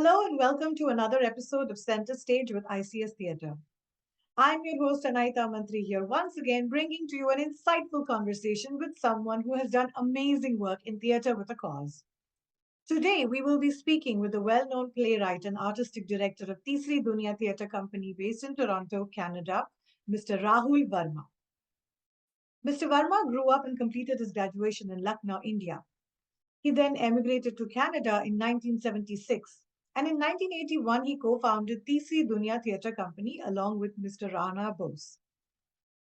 Hello and welcome to another episode of Center Stage with ICS Theatre. I'm your host Anaita Mantri here once again bringing to you an insightful conversation with someone who has done amazing work in theatre with a cause. Today we will be speaking with the well-known playwright and artistic director of Tisri Dunya Theatre Company based in Toronto, Canada, Mr. Rahul Varma. Mr. Varma grew up and completed his graduation in Lucknow, India. He then emigrated to Canada in 1976, and in 1981 he co-founded Tisri Dunya Theatre Company along with Mr. Rana Bose.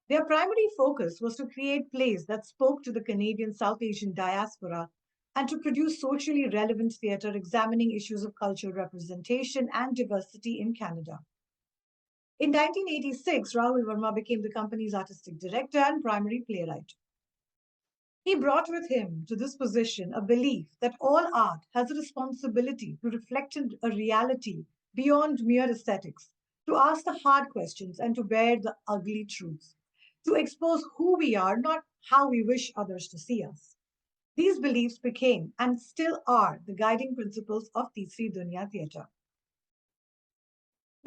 Their primary focus was to create plays that spoke to the Canadian South Asian diaspora and to produce socially relevant theatre examining issues of cultural representation and diversity in Canada. In 1986, Rahul Verma became the company's artistic director and primary playwright. He brought with him to this position a belief that all art has a responsibility to reflect a reality beyond mere aesthetics, to ask the hard questions and to bear the ugly truths, to expose who we are, not how we wish others to see us. These beliefs became and still are the guiding principles of Tisri Dunya Theatre.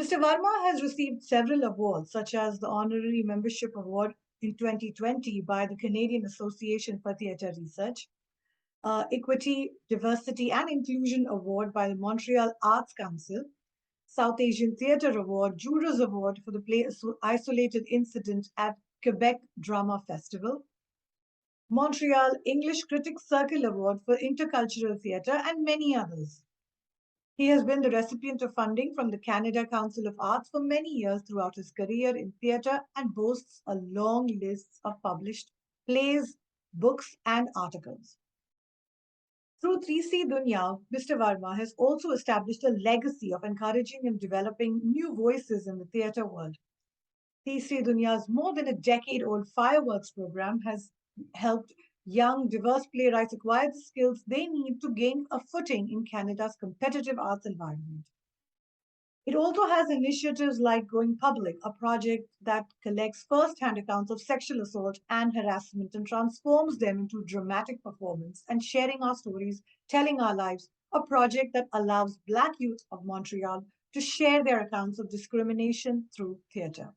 Mr. Varma has received several awards, such as the Honorary Membership Award in 2020 by the Canadian Association for Theatre Research, Equity, Diversity and Inclusion Award by the Montreal Arts Council, South Asian Theatre Award, Jurors Award for the play Isolated Incident at Quebec Drama Festival, Montreal English Critics Circle Award for Intercultural Theatre, and many others. He has been the recipient of funding from the Canada Council of Arts for many years throughout his career in theatre and boasts a long list of published plays, books, and articles. Through 3C Dunya, Mr. Varma has also established a legacy of encouraging and developing new voices in the theatre world. 3C Dunya's more than a decade-old Fireworks program has helped young, diverse playwrights acquire the skills they need to gain a footing in Canada's competitive arts environment. It also has initiatives like Going Public, a project that collects first-hand accounts of sexual assault and harassment and transforms them into dramatic performance and sharing our stories, telling our lives, a project that allows Black youth of Montreal to share their accounts of discrimination through theatre.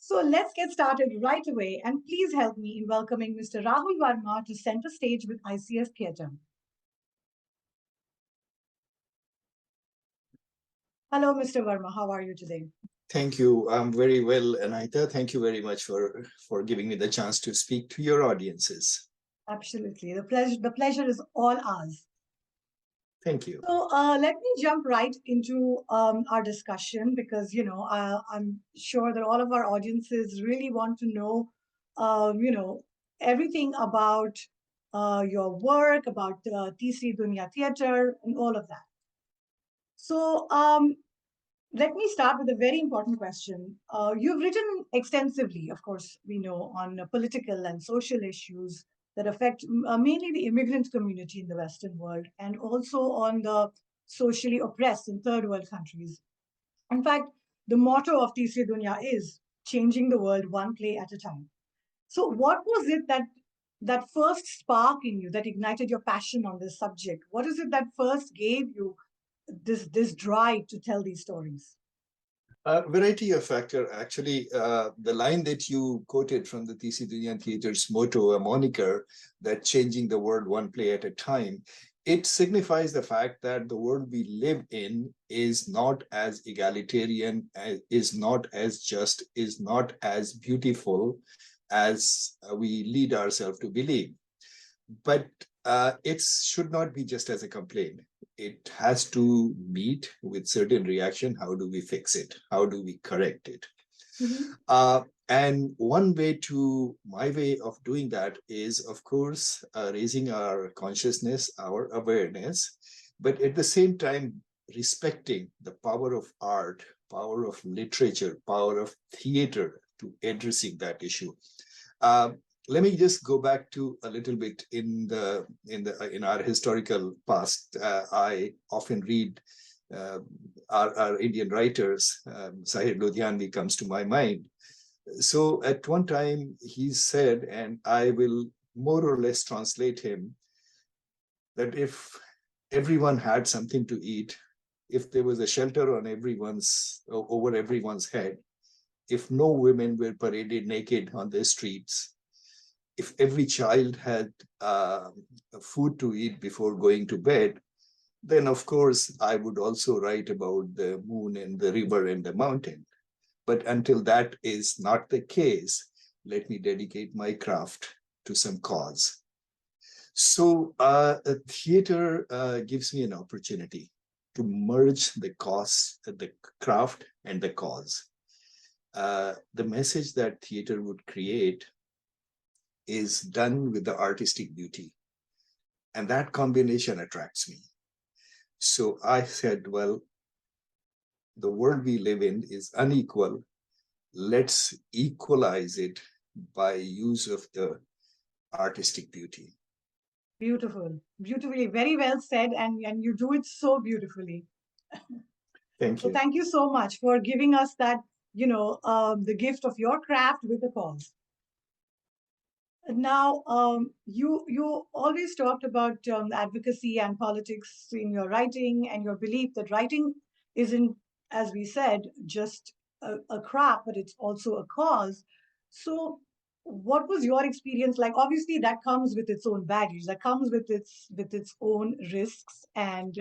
So let's get started right away, and please help me in welcoming Mr. Rahul Varma to Center Stage with ICS Theatre. Hello, Mr. Varma. How are you today? Thank you. I'm very well, Anaita. Thank you very much for giving me the chance to speak to your audiences. Absolutely. The pleasure is all ours. Thank you. So let me jump right into our discussion because, I'm sure that all of our audiences really want to know, everything about your work, about Tisri Dunya Theatre and all of that. So let me start with a very important question. You've written extensively, of course, we know, on political and social issues that affect mainly the immigrant community in the Western world and also on the socially oppressed in third world countries. In fact, the motto of Tisri Dunya is changing the world one play at a time. So what was it that first spark in you that ignited your passion on this subject? What is it that first gave you this drive to tell these stories? A variety of factors. Actually, the line that you quoted from the Tisri Dunya Theatre's motto, a moniker, that changing the world one play at a time, it signifies the fact that the world we live in is not as egalitarian, is not as just, is not as beautiful as we lead ourselves to believe. But it should not be just as a complaint. It has to meet with certain reaction. How do we fix it? How do we correct it? Mhm. And one way to my way of doing that is, of course, raising our consciousness, our awareness, but at the same time, respecting the power of art, power of literature, power of theater to addressing that issue. Uh, Let me just go back to a little bit in our historical past. I often read our Indian writers. Sahir Lodhianvi comes to my mind. So at one time he said, and I will more or less translate him, that if everyone had something to eat, if there was a shelter on over everyone's head, if no women were paraded naked on the streets, if every child had food to eat before going to bed, then of course I would also write about the moon and the river and the mountain. But until that is not the case, let me dedicate my craft to some cause. So a theater gives me an opportunity to merge the craft and the cause. The message that theater would create is done with the artistic beauty. And that combination attracts me. So I said, well, the world we live in is unequal. Let's equalize it by use of the artistic beauty. Beautiful, beautifully, very well said, and you do it so beautifully. Thank So you. thank you so much for giving us that, the gift of your craft with the cause. Now, you always talked about advocacy and politics in your writing, and your belief that writing isn't, as we said, just a craft, but it's also a cause. So, what was your experience like? Obviously, that comes with its own baggage, that comes with its own risks. And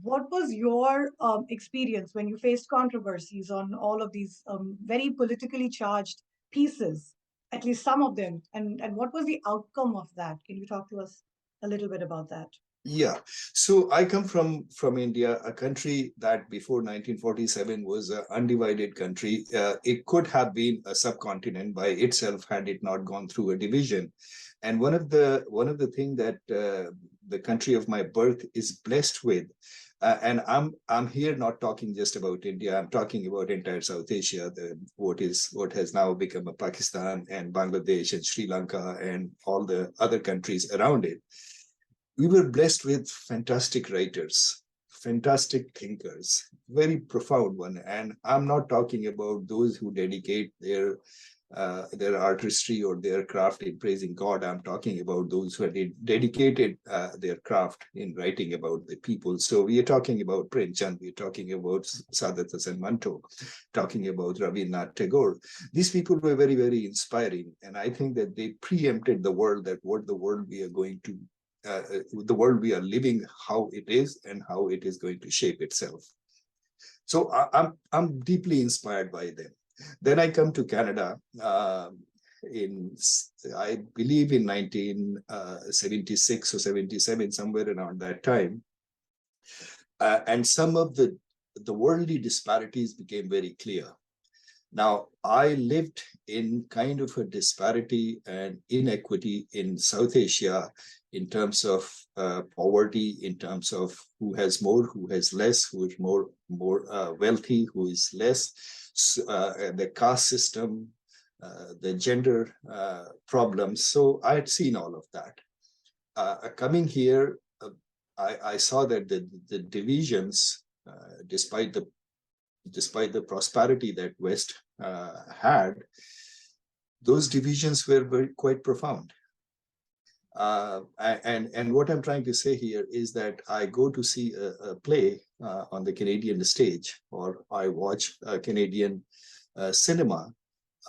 what was your experience when you faced controversies on all of these very politically charged pieces? At least some of them, and what was the outcome of that? Can you talk to us a little bit about that? Yeah. So I come from India, a country that before 1947 was an undivided country. It could have been a subcontinent by itself had it not gone through a division. And one of the thing that the country of my birth is blessed with, and I'm here not talking just about India. I'm talking about entire South Asia, what has now become a Pakistan and Bangladesh and Sri Lanka and all the other countries around it. We were blessed with fantastic writers, fantastic thinkers, very profound one. And I'm not talking about those who dedicate their artistry or their craft in praising God. I'm talking about those who have dedicated their craft in writing about the people. So we are talking about Premchand, we're talking about Sadat Hasan Manto, talking about Rabindranath Tagore. These people were very, very inspiring. And I think that they preempted the world, that what the world we are going to the world we are living, how it is and how it is going to shape itself. So I'm deeply inspired by them. Then I come to Canada in, I believe, in 1976 or 77, somewhere around that time. And some of the worldly disparities became very clear. Now, I lived in kind of a disparity and inequity in South Asia in terms of poverty, in terms of who has more, who has less, who is more wealthy, who is less, the caste system, the gender problems. So I had seen all of that. Coming here, I saw that the divisions, despite the prosperity that West had, those divisions were quite profound. And what I'm trying to say here is that I go to see a play on the Canadian stage, or I watch Canadian cinema.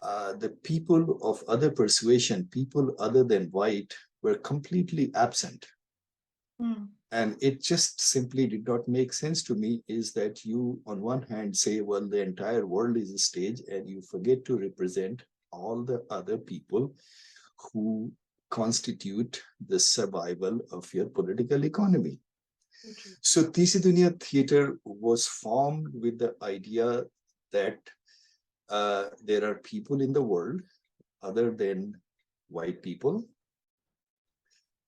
The people of other persuasion, people other than white, were completely absent. Hmm. And it just simply did not make sense to me, is that you on one hand say, well, the entire world is a stage, and you forget to represent all the other people who constitute the survival of your political economy. So true. So Tisi Dunia Theatre was formed with the idea that there are people in the world other than white people.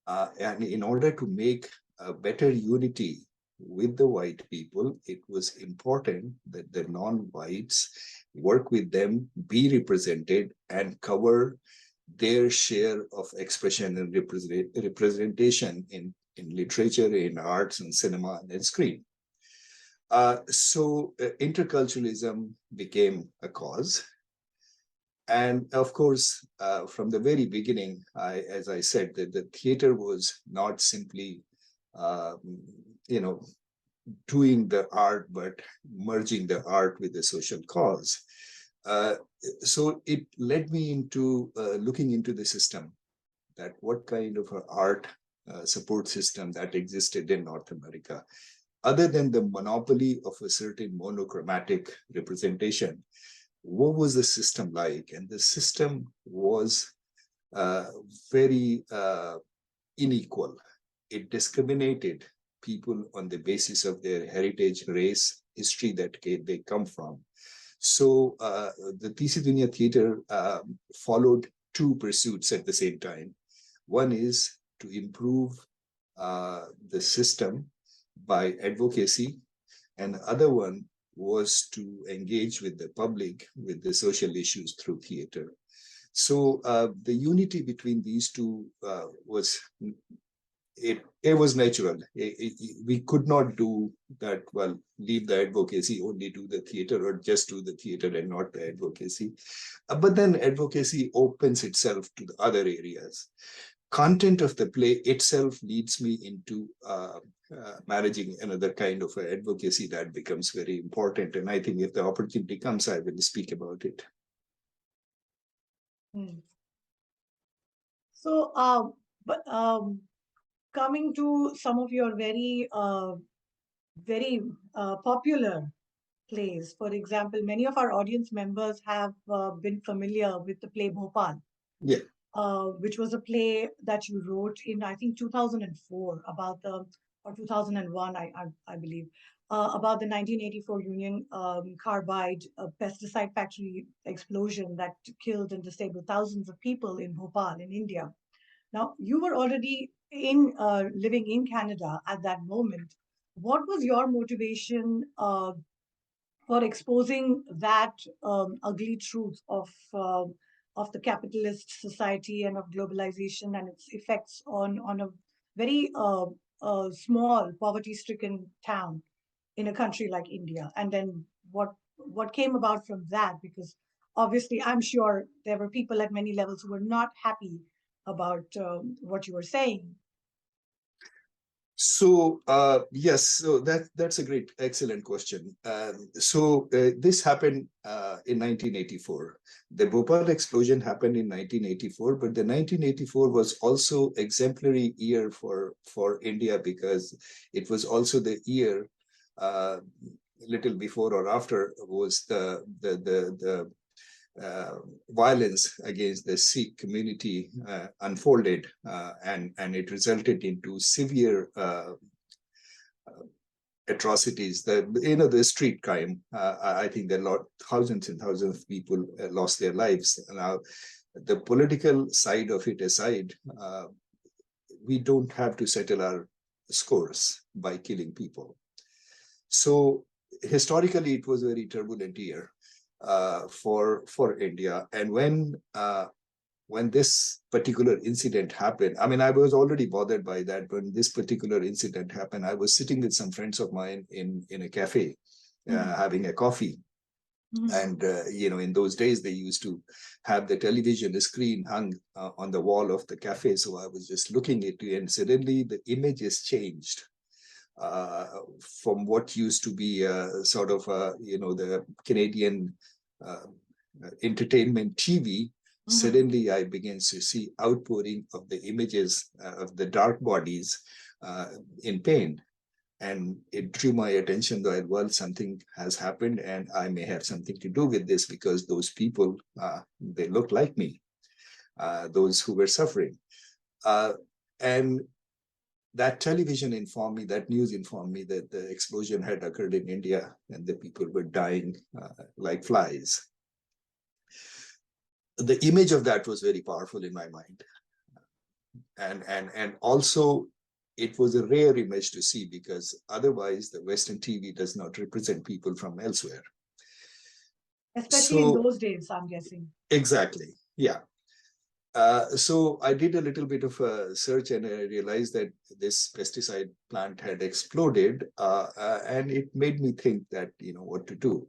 And in order to make a better unity with the white people, it was important that the non-whites work with them, be represented, and cover their share of expression and representation in literature, in arts, and cinema, and screen. So interculturalism became a cause. And of course, from the very beginning, as I said, that the theater was not simply, uh, doing the art, but merging the art with the social cause. Uh, so it led me into looking into the system, that what kind of art support system that existed in North America, other than the monopoly of a certain monochromatic representation. What was the system like? And the system was very unequal. It discriminated people on the basis of their heritage, race, history that they come from. So the TC Dunya Theatre followed two pursuits at the same time. One is to improve the system by advocacy, and the other one was to engage with the public with the social issues through theater. So the unity between these two was it was natural. We could not do that. Well, leave the advocacy, only do the theater, or just do the theater and not the advocacy. But then advocacy opens itself to the other areas. Content of the play itself leads me into managing another kind of advocacy that becomes very important. And I think if the opportunity comes, I will speak about it. So, but coming to some of your very popular plays, for example, many of our audience members have been familiar with the play Bhopal. Yeah. Which was a play that you wrote in, I think, 2004 about the, or 2001, I believe, about the 1984 Union Carbide pesticide factory explosion that killed and disabled thousands of people in Bhopal, in India. Now, you were already living in Canada at that moment. What was your motivation for exposing that ugly truth of the capitalist society and of globalization and its effects on a very small poverty-stricken town in a country like India? And then what came about from that? Because obviously, I'm sure there were people at many levels who were not happy about what you were saying. So yes, so that's a great, excellent question. This happened in 1984. The Bhopal explosion happened in 1984, but the 1984 was also exemplary year for India, because it was also the year, little before or after, was the violence against the Sikh community unfolded, and it resulted into severe atrocities. The street crime. I think there are thousands and thousands of people lost their lives. Now, the political side of it aside, we don't have to settle our scores by killing people. So historically, it was a very turbulent year for India. And when this particular incident happened, I mean, I was already bothered by that. When this particular incident happened, I was sitting with some friends of mine in a cafe, having a coffee. And in those days they used to have the television screen hung on the wall of the cafe. So I was just looking at it, and suddenly the image has changed. From what used to be sort of the Canadian entertainment TV, suddenly I began to see outpouring of the images of the dark bodies in pain. And it drew my attention that, well, something has happened and I may have something to do with this, because those people, they look like me, those who were suffering. And that television informed me, that news informed me that the explosion had occurred in India and the people were dying like flies. the image of that was very powerful in my mind. And also it was a rare image to see, because otherwise the Western TV does not represent people from elsewhere. Especially in So those days, I'm guessing. exactly, yeah. So I did a little bit of a search, and I realized that this pesticide plant had exploded, and it made me think that, what to do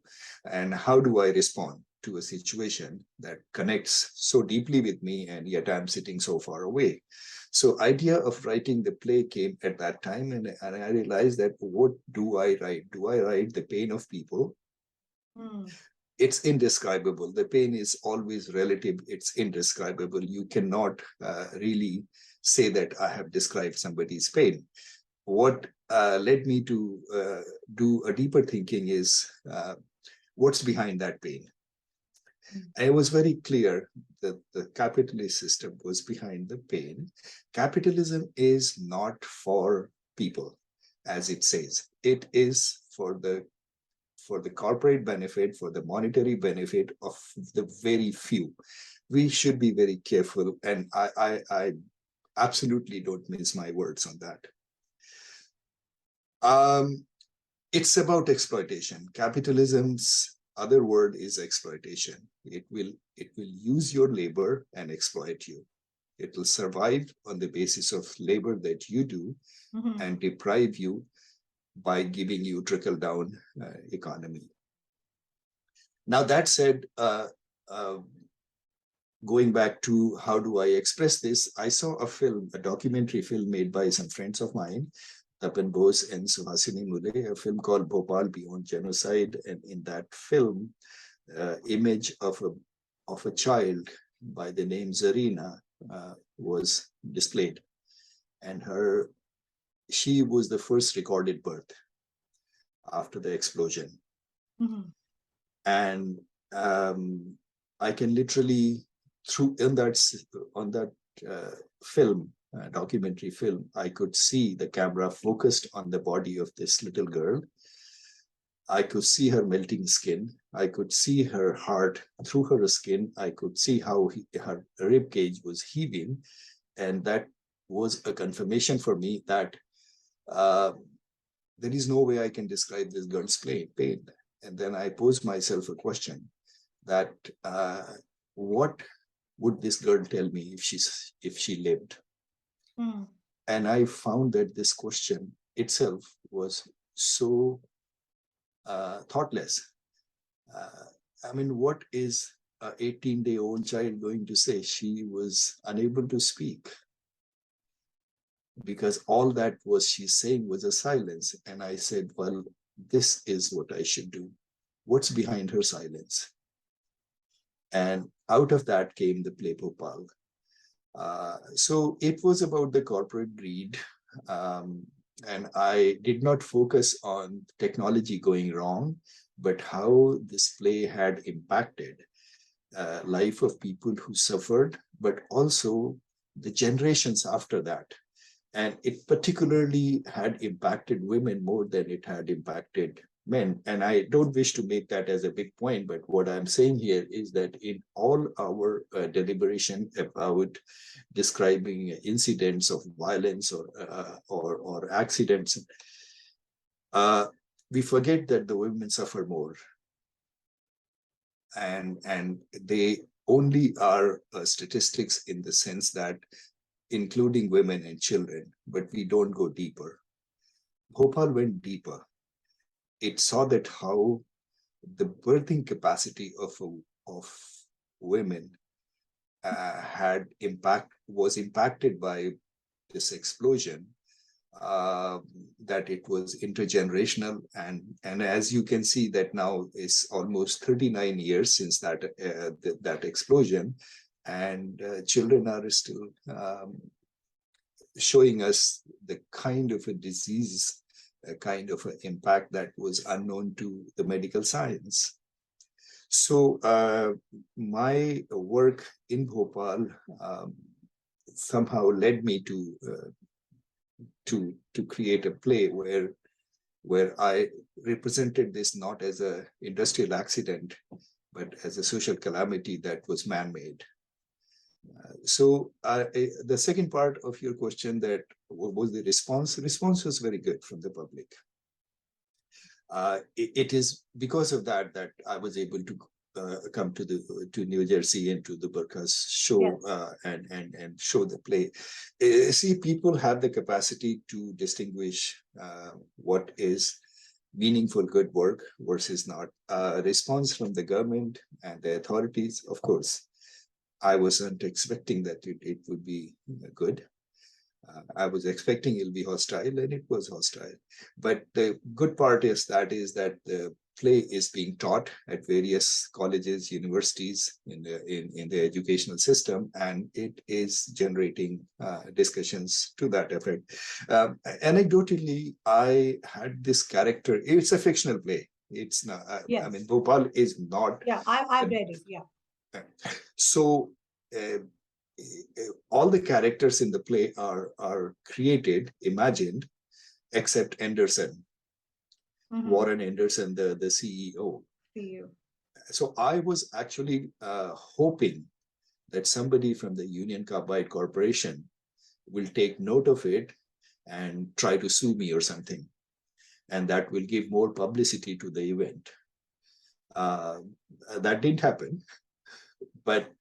and how do I respond to a situation that connects so deeply with me, and yet I'm sitting so far away. So idea of writing the play came at that time, and I realized that what do I write? Do I write the pain of people? Hmm. It's indescribable. The pain is always relative. It's indescribable. You cannot really say that I have described somebody's pain. What led me to do a deeper thinking is what's behind that pain. I was very clear that the capitalist system was behind the pain. Capitalism is not for people, as it says. It is for the corporate benefit, for the monetary benefit of the very few. We should be very careful, and I absolutely don't mince my words on that. It's about exploitation. Capitalism's other word is exploitation. It will use your labor and exploit you. It will survive on the basis of labor that you do, Mm-hmm. and deprive you by giving you trickle down economy. Now, that said, uh, going back to how do I express this, I saw a film, a documentary film made by some friends of mine, Tapan Bose and Suhasini Mule, a film called Bhopal Beyond Genocide. And in that film, image of a child by the name Zarina was displayed. And she was the first recorded birth after the explosion. Mm-hmm. And I can literally, through on that film, documentary film, I could see the camera focused on the body of this little girl. I could see her melting skin. I could see her heart through her skin. I could see how her rib cage was heaving, and that was a confirmation for me that uh, there is no way I can describe this girl's pain. And then I posed myself a question that what would this girl tell me if she lived? Mm. And I found that this question itself was so thoughtless. I mean, what is a 18-day-old child going to say? She was unable to speak, because all that was she saying was a silence. And I said, well, this is what I should do. What's behind her silence? And out of that came the play Bhopal. So it was about the corporate greed. And I did not focus on technology going wrong, but how this play had impacted life of people who suffered, but also the generations after that. And it particularly had impacted women more than it had impacted men. And I don't wish to make that as a big point, but what I'm saying here is that in all our deliberation about describing incidents of violence or accidents, we forget that the women suffer more, and they only are statistics in the sense that including women and children, but we don't go deeper. Bhopal went deeper. It saw that how the birthing capacity of women was impacted by this explosion, that it was intergenerational, and as you can see that now it's almost 39 years since that explosion, and children are still showing us the kind of a disease, a kind of an impact that was unknown to the medical science. So my work in Bhopal somehow led me to create a play where I represented this not as an industrial accident, but as a social calamity that was man-made. The second part of your question, that what was the response? The response was very good from the public. It is because of that that I was able to come to New Jersey and to the Burkas show, Yes. And show the play. See, people have the capacity to distinguish what is meaningful good work versus not. Response from the government and the authorities, of course, I wasn't expecting that it would be good. I was expecting it'll be hostile, and it was hostile. But the good part is that the play is being taught at various colleges, universities in the educational system, and it is generating discussions to that effect. Anecdotally, I had this character. It's a fictional play. It's not. Yes. I mean, Bhopal is not. Yeah, I've read it. Yeah. So. All the characters in the play are created, imagined, except Anderson, Warren Anderson, the CEO. So I was actually hoping that somebody from the Union Carbide Corporation will take note of it and try to sue me or something, and that will give more publicity to the event. That didn't happen, but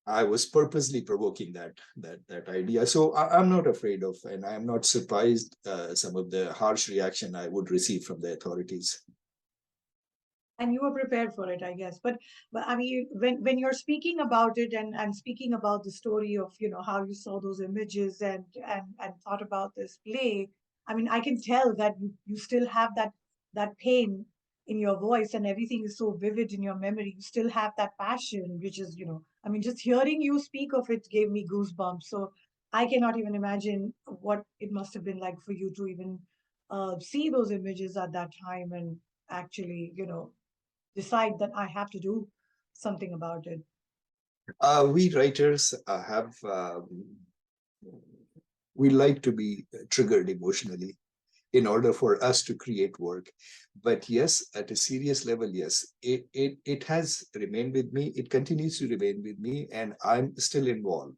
I was purposely provoking that idea. So I'm not afraid of, and I'm not surprised some of the harsh reaction I would receive from the authorities. And you were prepared for it, I guess. But I mean, when you're speaking about it and speaking about the story of how you saw those images and thought about this play, I mean, I can tell that you still have that pain in your voice, and everything is so vivid in your memory. You still have that passion, which is I mean, just hearing you speak of it gave me goosebumps. So I cannot even imagine what it must have been like for you to even see those images at that time and actually decide that I have to do something about it. We writers we like to be triggered emotionally in order for us to create work. But yes, at a serious level, yes, it has remained with me. It continues to remain with me, and I'm still involved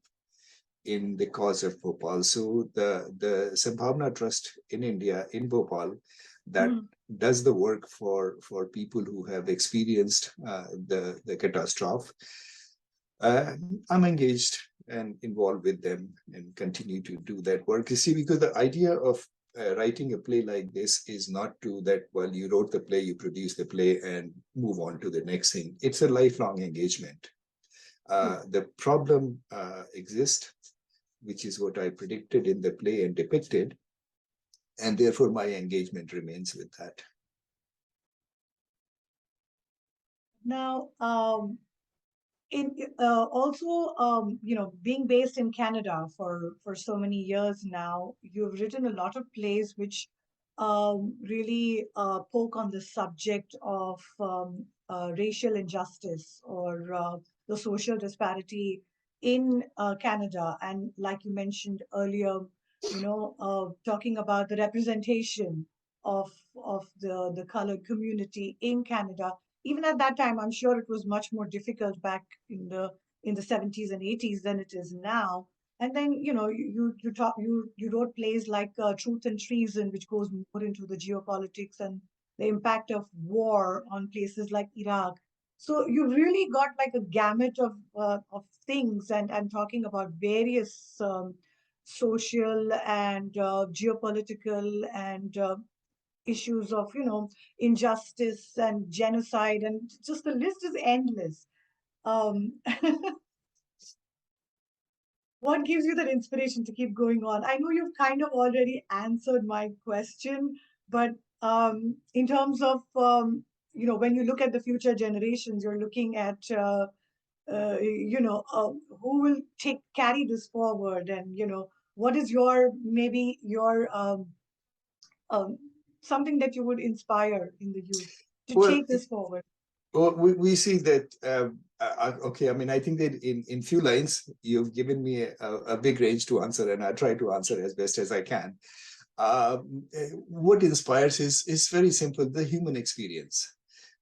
in the cause of Bhopal. So the Sambhavna Trust in India, in Bhopal, that does the work for people who have experienced the catastrophe. I'm engaged and involved with them and continue to do that work. You see, because the idea of writing a play like this is not to that, well, you wrote the play, you produce the play and move on to the next thing. It's a lifelong engagement. The problem exists, which is what I predicted in the play and depicted, and therefore my engagement remains with that. Now, also, being based in Canada for so many years now, you've written a lot of plays which really poke on the subject of racial injustice or the social disparity in Canada. And like you mentioned earlier, talking about the representation of the colored community in Canada. Even at that time, I'm sure it was much more difficult back in the 70s and 80s than it is now. And then you wrote plays like Truth and Treason, which goes more into the geopolitics and the impact of war on places like Iraq. So you really got like a gamut of things and talking about various social and geopolitical and issues of injustice and genocide, and just the list is endless. um what gives you that inspiration to keep going on? I know you've kind of already answered my question, but in terms of when you look at the future generations, you're looking at who will carry this forward, and what is your maybe your um, something that you would inspire in the youth to Well, take this forward? well, we see that. Okay, I mean, I think that in few lines, you've given me a big range to answer, and I try to answer as best as I can. What inspires is very simple: the human experience.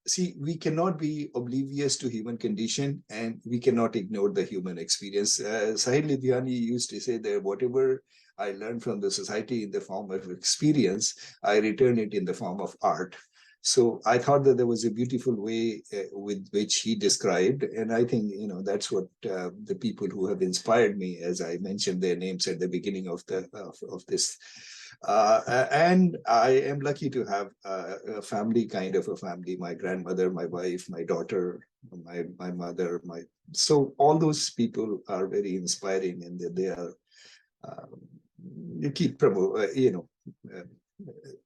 see, we cannot be oblivious to human condition, and we cannot ignore the human experience. Sahil Lidhiani used to say that whatever I learned from the society in the form of experience, I return it in the form of art. So I thought that there was a beautiful way with which he described, and I think that's what the people who have inspired me, as I mentioned their names at the beginning of the of this. And I am lucky to have a family, kind of a family. My grandmother, my wife, my daughter, my mother, so all those people are very inspiring, and they are you keep uh,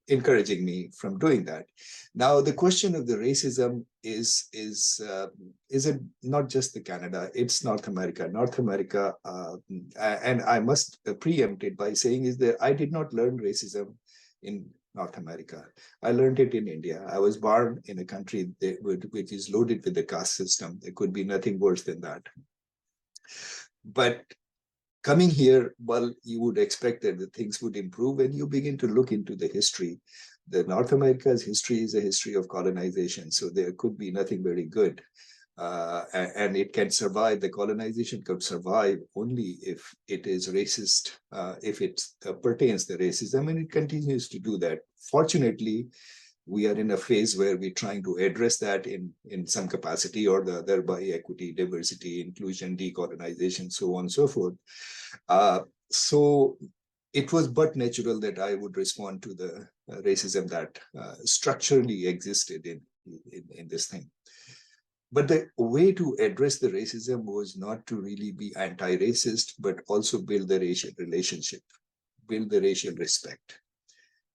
encouraging me from doing that. Now, the question of the racism is it not just the Canada? It's North America. North America, and I must preempt it by saying is that I did not learn racism in North America. I learned it in India. I was born in a country which is loaded with the caste system. There could be nothing worse than that. But coming here, well, you would expect that the things would improve, and you begin to look into the history. The North America's history is a history of colonization, so there could be nothing very good. And it can survive, the colonization could survive only if it is racist, if it pertains to racism, and it continues to do that. Fortunately, we are in a phase where we're trying to address that in some capacity or the other by equity, diversity, inclusion, decolonization, so on and so forth. So it was but natural that I would respond to the racism that structurally existed in this thing. But the way to address the racism was not to really be anti-racist, but also build the racial relationship, build the racial respect.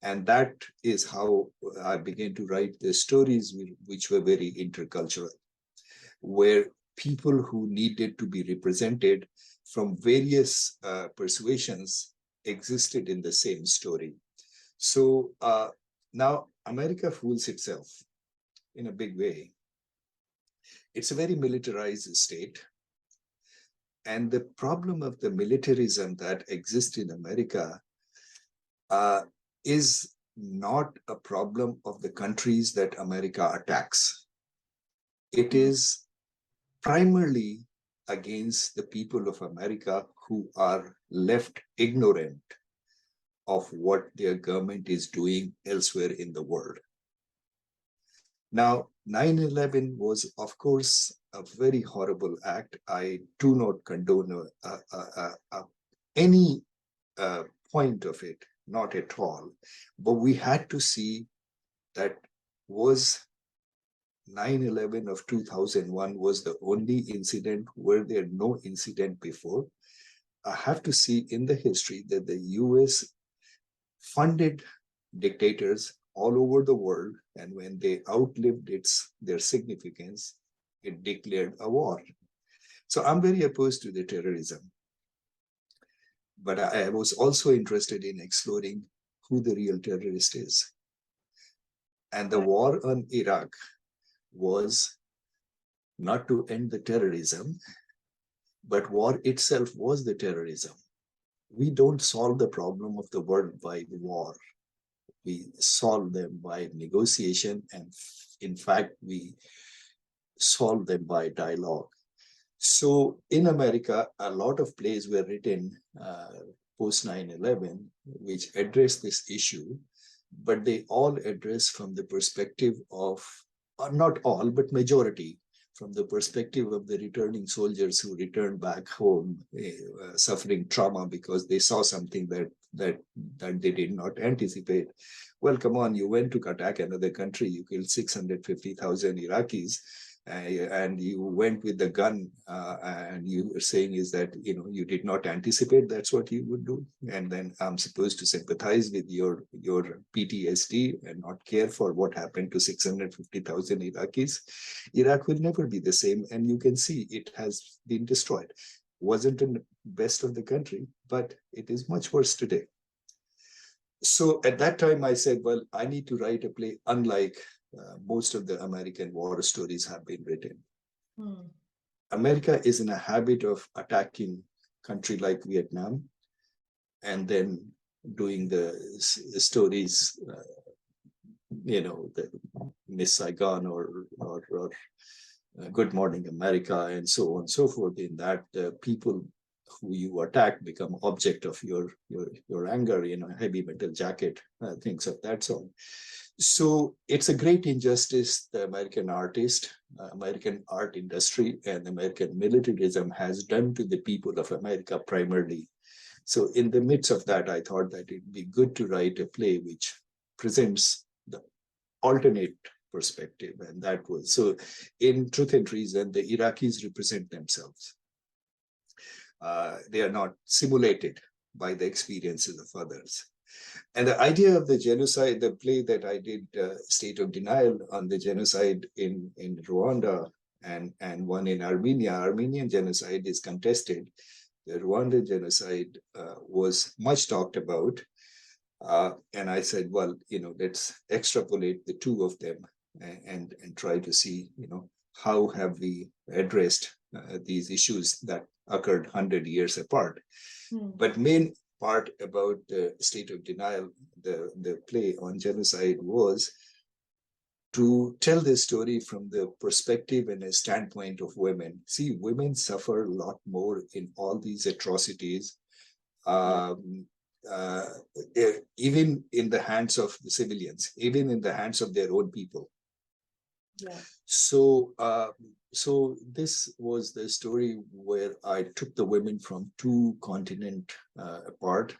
And that is how I began to write the stories which were very intercultural, where people who needed to be represented from various persuasions existed in the same story. So now America fools itself in a big way. It's a very militarized state. And the problem of the militarism that exists in America is not a problem of the countries that America attacks. It is primarily against the people of America who are left ignorant of what their government is doing elsewhere in the world. Now, 9/11 was, of course, a very horrible act. I do not condone any point of it, not at all. But we had to see that was 9/11 of 2001 was the only incident. Were there no incident before? I have to see in the history that the US funded dictators all over the world, and when they outlived their significance, it declared a war. So I'm very opposed to the terrorism. But I was also interested in exploring who the real terrorist is. And the war on Iraq was not to end the terrorism, but war itself was the terrorism. We don't solve the problem of the world by war. We solve them by negotiation, and in fact, we solve them by dialogue. So in America, a lot of plays were written post 9/11, which address this issue, but they all address from the perspective of, not all, but majority, from the perspective of the returning soldiers who returned back home, suffering trauma because they saw something that they did not anticipate. Well, come on, you went to attack another country, you killed 650,000 Iraqis, and you went with the gun, and you were saying is that you did not anticipate that's what you would do, and then I'm supposed to sympathize with your PTSD and not care for what happened to 650,000 Iraqis. Iraq will never be the same, and you can see it has been destroyed. Wasn't the best of the country, but it is much worse today. So at that time I said, well, I need to write a play unlike most of the American war stories have been written. America is in a habit of attacking a country like Vietnam and then doing the stories the Miss Saigon or Good Morning America, and so on and so forth. In that, people who you attack become object of your anger. Heavy metal jacket, things of that sort. So it's a great injustice the American artist, American art industry, and American militarism has done to the people of America primarily. So in the midst of that, I thought that it'd be good to write a play which presents the alternate perspective. And that was so in Truth and Treason, the Iraqis represent themselves. They are not simulated by the experiences of others. And the idea of the genocide, the play that I did, State of Denial, on the genocide in Rwanda and one in Armenia. Armenian genocide is contested. The Rwandan genocide was much talked about. And I said, well, let's extrapolate the two of them and try to see, how have we addressed these issues that occurred 100 years apart. But main part about the State of Denial, the play on genocide, was to tell this story from the perspective and a standpoint of women. See, women suffer a lot more in all these atrocities, even in the hands of the civilians, even in the hands of their own people. Yeah. So this was the story where I took the women from two continents apart,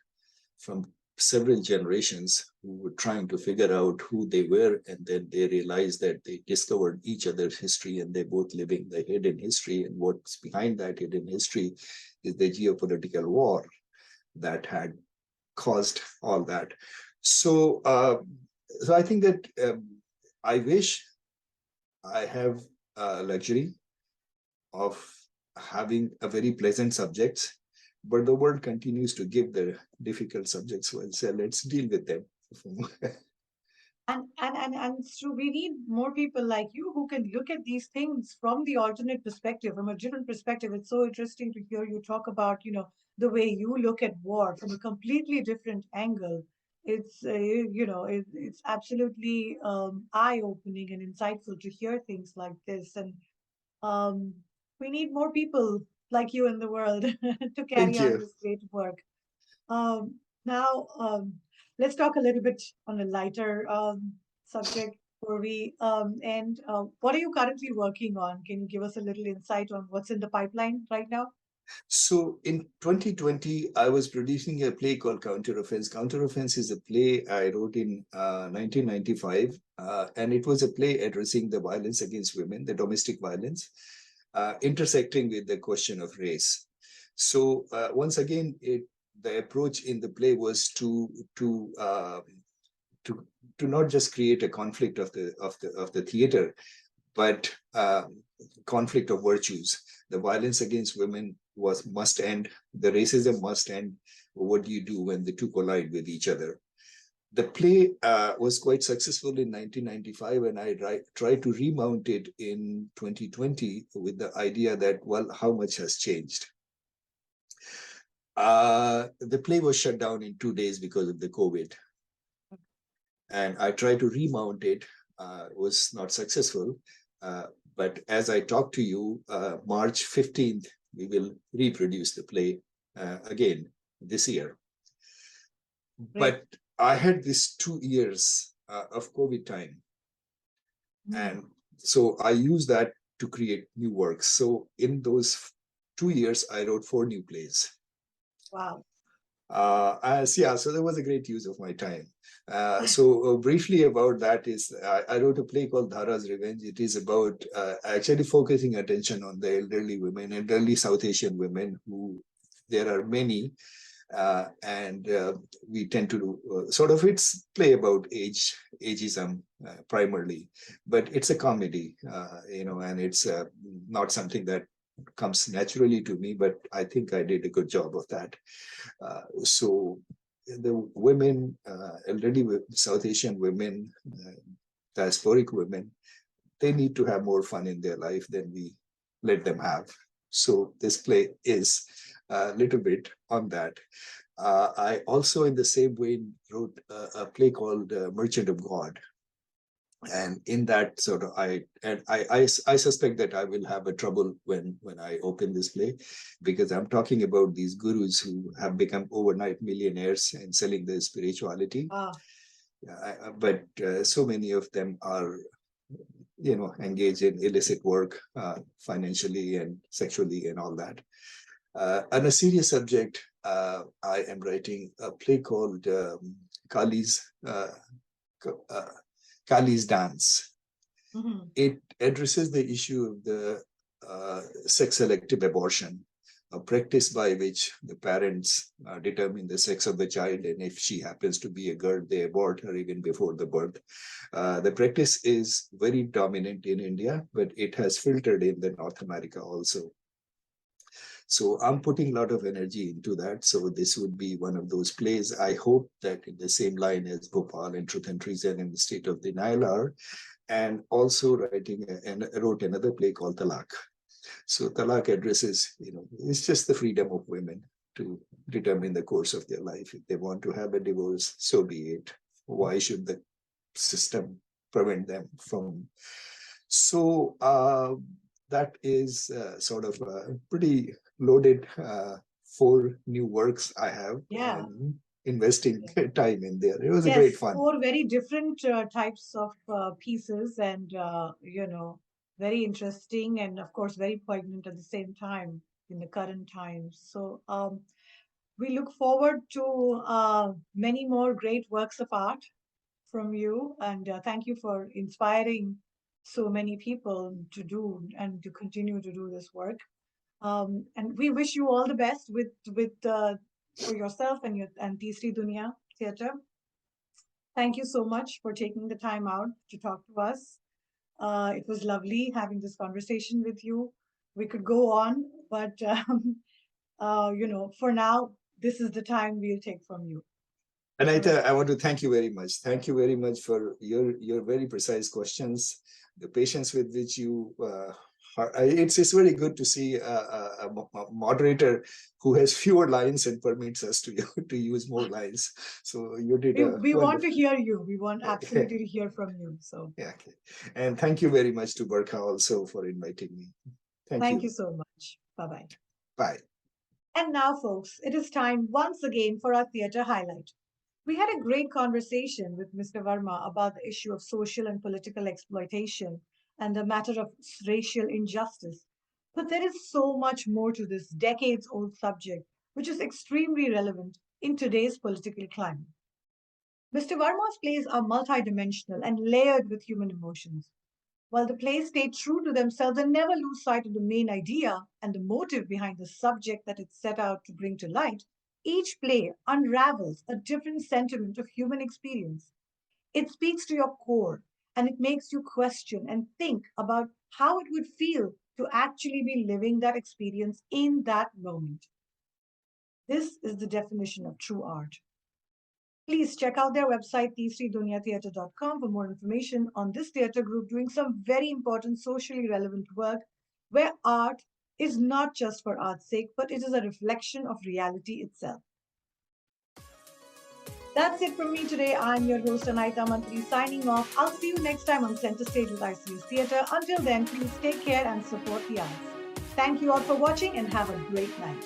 from several generations who were trying to figure out who they were, and then they realized that they discovered each other's history, and they both living the hidden history. And what's behind that hidden history is the geopolitical war that had caused all that. So, so I think that I wish I have a luxury of having a very pleasant subjects, but the world continues to give the difficult subjects. Well, so let's deal with them. And so we need more people like you who can look at these things from the alternate perspective, from a different perspective. It's so interesting to hear you talk about, the way you look at war from a completely different angle. It's, it's absolutely eye-opening and insightful to hear things like this. And um, we need more people like you in the world to Thank carry on you. this great work. Now, let's talk a little bit on a lighter subject before we end. What are you currently working on? Can you give us a little insight on what's in the pipeline right now? So in 2020, I was producing a play called Counteroffense. Counteroffense is a play I wrote in 1995, and it was a play addressing the violence against women, the domestic violence, intersecting with the question of race. So once again, the approach in the play was to not just create a conflict of the theater, but conflict of virtues. The violence against women must end. The racism must end. What do you do when the two collide with each other? The play was quite successful in 1995, and I tried to remount it in 2020 with the idea that, well, how much has changed? The play was shut down in 2 days because of the COVID. And I tried to remount it, was not successful. But as I talked to you, March 15th, we will reproduce the play again this year. But I had this 2 years of COVID time. And so I used that to create new works. So in those 2 years, I wrote 4 new plays. Wow. So that was a great use of my time. So briefly about that is I wrote a play called Dhara's Revenge. It is about actually focusing attention on the elderly women, elderly South Asian women, who there are many, and we tend to do sort of, it's play about ageism primarily, but it's a comedy, and it's not something that comes naturally to me, but I think I did a good job of that. So the women, elderly South Asian women, diasporic women, they need to have more fun in their life than we let them have. So this play is a little bit on that. I also, in the same way, wrote a play called Merchant of God. And in that sort of, I suspect that I will have a trouble when I open this play, because I'm talking about these gurus who have become overnight millionaires and selling their spirituality. Ah, But so many of them are, engaged in illicit work, financially and sexually and all that. On a serious subject, I am writing a play called Kali's uh, Kali's Dance. mhm. It addresses the issue of the sex selective abortion, a practice by which the parents determine the sex of the child, and if she happens to be a girl, they abort her even before the birth. The practice is very dominant in India, but it has filtered in the North America also. So I'm putting a lot of energy into that. So this would be one of those plays. I hope that in the same line as Bhopal and Truth and Treason and the State of Denial are, and also writing and wrote another play called Talak. So Talak addresses, it's just the freedom of women to determine the course of their life. If they want to have a divorce, so be it. Why should the system prevent them from? So that is sort of a pretty loaded 4 new works I have, Yeah. and investing time in there. It was a Yes, great fun. 4 very different types of pieces, and very interesting, and of course very poignant at the same time in the current times. So we look forward to many more great works of art from you, and thank you for inspiring so many people to do and to continue to do this work. And we wish you all the best with for yourself and your and Tisri Dunya Theatre. Thank you so much for taking the time out to talk to us. It was lovely having this conversation with you. We could go on, but for now, this is the time we'll take from you. And I want to thank you very much. Thank you very much for your very precise questions, the patience with which you. It's very good to see a moderator who has fewer lines and permits us to to use more lines. So you did a We want to wonderful. hear you. We want absolutely to hear from you. So Yeah, okay. And thank you very much to Barkha also for inviting me. Thank thank you. you so much. Bye bye. Bye. And now, folks, it is time once again for our theatre highlight. We had a great conversation with Mr. Varma about the issue of social and political exploitation and the matter of racial injustice. But there is so much more to this decades old subject, which is extremely relevant in today's political climate. Mr. Varma's plays are multidimensional and layered with human emotions. While the plays stay true to themselves and never lose sight of the main idea and the motive behind the subject that it set out to bring to light, each play unravels a different sentiment of human experience. It speaks to your core and it makes you question and think about how it would feel to actually be living that experience in that moment. This is the definition of true art. Please check out their website, tsridunyatheatre.com, for more information on this theatre group doing some very important socially relevant work where art is not just for art's sake, but it is a reflection of reality itself. That's it from me today. I'm your host, Anaita Mantri, signing off. I'll see you next time on Center Stage with ICS Theatre. Until then, please take care and support the arts. Thank you all for watching and have a great night.